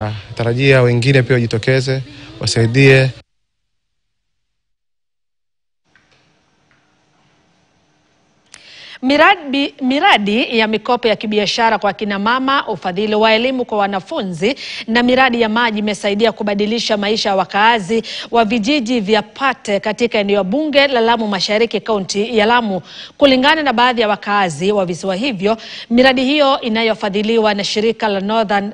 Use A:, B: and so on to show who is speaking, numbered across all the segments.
A: wanatarajia wengine pia wajitokeze wasaidie.
B: Miradi ya mikopo ya kibiashara kwa kina mama, ufadhili wa elimu kwa wanafunzi na miradi ya maji imesaidia kubadilisha maisha ya wakaazi wa vijiji vya Pate katika eneo bunge la Lamu Mashariki, kaunti ya Lamu. Kulingana na baadhi ya wakaazi wa visiwa hivyo, miradi hiyo inayofadhiliwa na shirika la Northern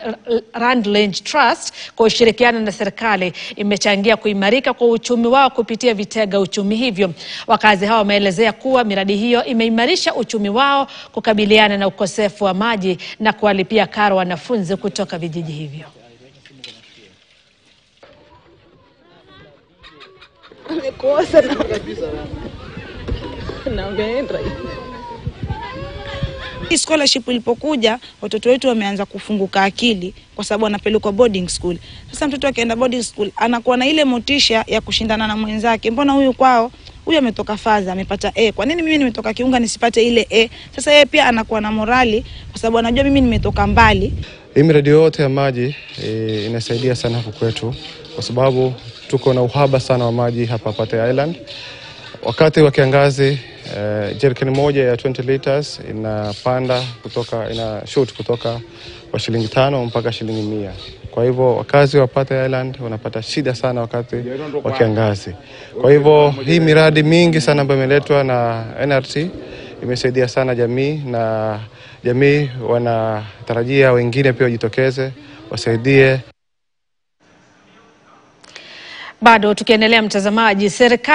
B: Randlands Trust kwa ushirikiano na serikali imechangia kuimarika kwa uchumi wao kupitia vitega uchumi hivyo. Wakaazi hao wameelezea kuwa miradi hiyo imeimarisha uchumi wao kukabiliana na ukosefu wa maji na kuwalipia karo wanafunzi kutoka vijiji hivyo.
C: Scholarship ilipokuja, watoto wetu wameanza kufunguka akili kwa sababu wanapelekwa boarding school. Sasa mtoto akienda boarding school anakuwa na ile motisha ya kushindana na mwenzake. Mbona huyu kwao, huyu ametoka Faza amepata A, kwa nini mimi nimetoka Kiunga nisipate ile A? Sasa yeye pia anakuwa na morali kwa sababu anajua mimi nimetoka mbali.
A: Hii miradi yote ya maji inasaidia sana hapo kwetu kwa sababu tuko na uhaba sana wa maji hapa Pate Island. Wakati wa kiangazi jerrycan moja ya 20 liters shoot kutoka kwa shilingi 5 mpaka shilingi 100. Kwa hivyo wakazi wa Pate Island wanapata shida sana wakati wa kiangazi. Kwa hivyo hii miradi mingi sana ambayo imeletwa na NRT imesaidia sana jamii, na jamii wanatarajia wengine pia wajitokeze wasaidie.
B: Bado tukiendelea mtazamaji, serikali